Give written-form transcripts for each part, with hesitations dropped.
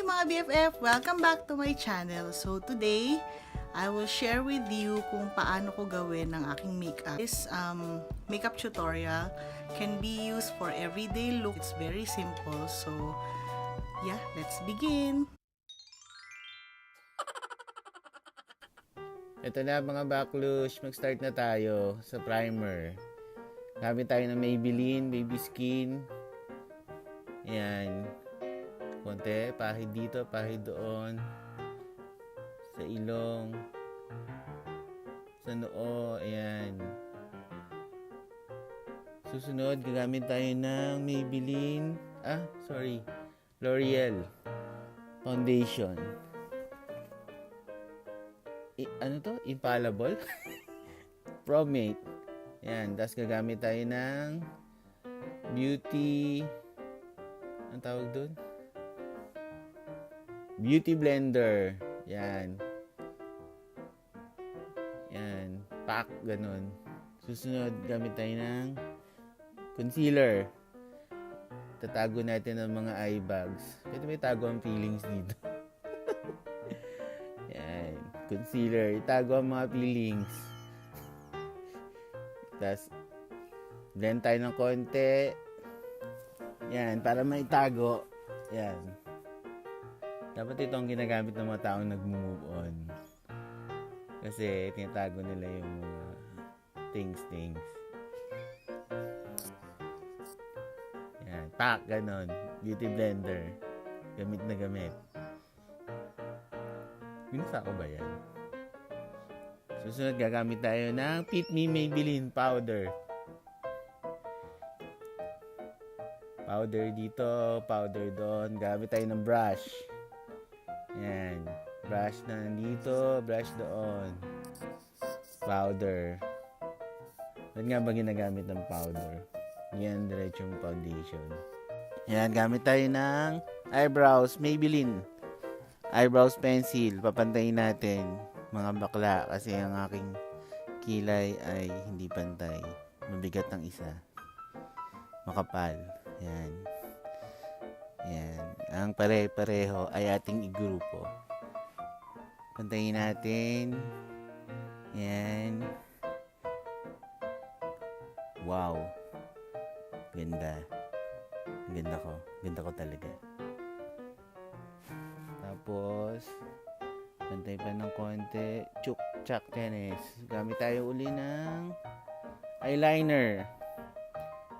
mga BFF! Welcome back to my channel. So today, I will share with you kung paano ko gawin ang aking makeup. This makeup tutorial can be used for everyday look. It's very simple. So yeah, let's begin! Ito na mga backlush, mag-start na tayo sa primer. Gamit tayo ng Maybelline, Baby Skin. Ayan. Konti, pahid dito, pahid doon. Sa ilong. Sa noo, ayan. Susunod, gagamit tayo ng Maybelline, L'Oreal Foundation. Ano to? Infallible? Promate. Ayan, tapos gagamit tayo ng Beauty, ang tawag doon? Beauty blender. Yan. Yan. Pack. Ganun. Susunod, gamit tayo ng concealer. Tatago natin ang mga eye bags. Pwede may tago ang feelings dito. Yan. Concealer. Itago ang mga feelings. Tapos, blend tayo ng konti. Yan. Para maitago. Yan. Dapat ito ang ginagamit ng mga taong nag-move on. Kasi tinatago nila yung mga things. Yan, pack, ganon. Beauty blender. Gamit na gamit. Binasa ko ba yan? Susunod, gagamit tayo ng Fit Me Maybelline powder. Powder dito, powder doon. Gamit tayo ng brush. Yan. Brush na dito, brush doon. Powder. Ba't nga ba ginagamit ng powder? Yan, diretsong foundation. Yan, gamit tayo ng eyebrows, Maybelline. Eyebrows pencil. Papantayin natin, mga bakla. Kasi ang aking kilay ay hindi pantay. Mabigat ang isa. Makapal. Yan. Yan. Ang pare-pareho ay ating igrupo. Pantayin natin. Yan. Wow. Ganda. Ganda ko. Ganda ko talaga. Tapos, pantay pa ng konti. Chuk-chak tennis. Gamit tayo uli ng eyeliner.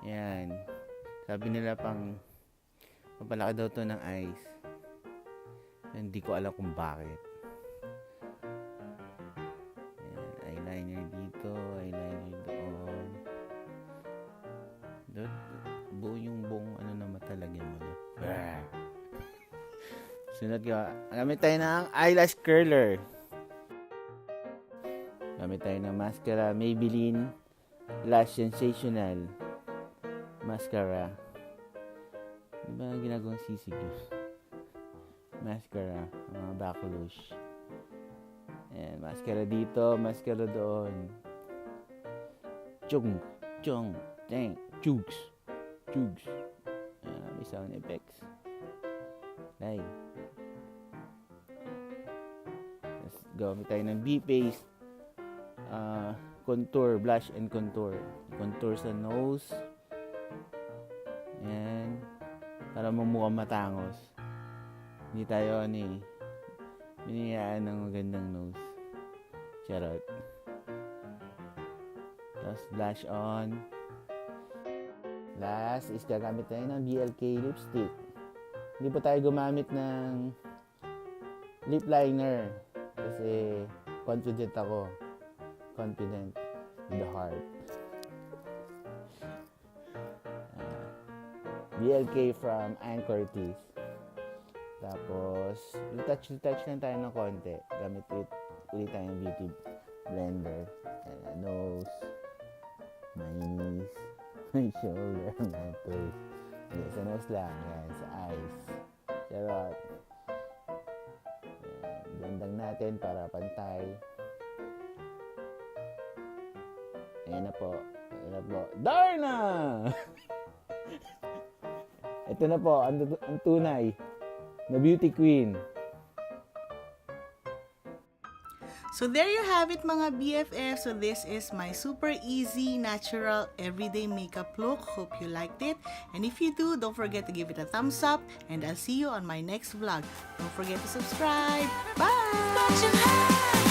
Yan. Sabi nila papalaki daw to ng eyes. Hindi ko alam kung bakit. Ayan, eyeliner dito, eyeliner doon. Doon, buo yung buong na matalagyan mo. Sunod ka, gamit tayo ng eyelash curler. Gamit tayo ng mascara, Maybelline Lash Sensational Mascara. Diba ginagawang sisig yun? Mascara, mga backlush. Ayan, mascara dito, mascara doon. Chung, teng, chugs. Ayan, may sound effects. Like. Tapos, gamit tayo ng B-Paste. Contour, blush and contour. Contour sa nose. Ayan. Para mamukhang matangos. Hindi tayo biniyaan ng magandang nose. Charot. Tapos blush on. Last is gagamit tayo ng BLK lipstick. Hindi pa tayo gumamit ng lip liner. Kasi confident ako. Confident with the heart. BLK from Anchor Teeth. Tapos, retouch lang tayo ng konti. Gamit ulit tayo ng beauty blender. Nose, my knees, my shoulder, my toes. Yan, sa nose lang. Yan, sa eyes. Charot. Blendang natin para pantay. Ayan na po. Darna! Ito na po, ang tunay. The Beauty Queen. So there you have it mga BFF. So this is my super easy, natural, everyday makeup look. Hope you liked it. And if you do, don't forget to give it a thumbs up. And I'll see you on my next vlog. Don't forget to subscribe. Bye!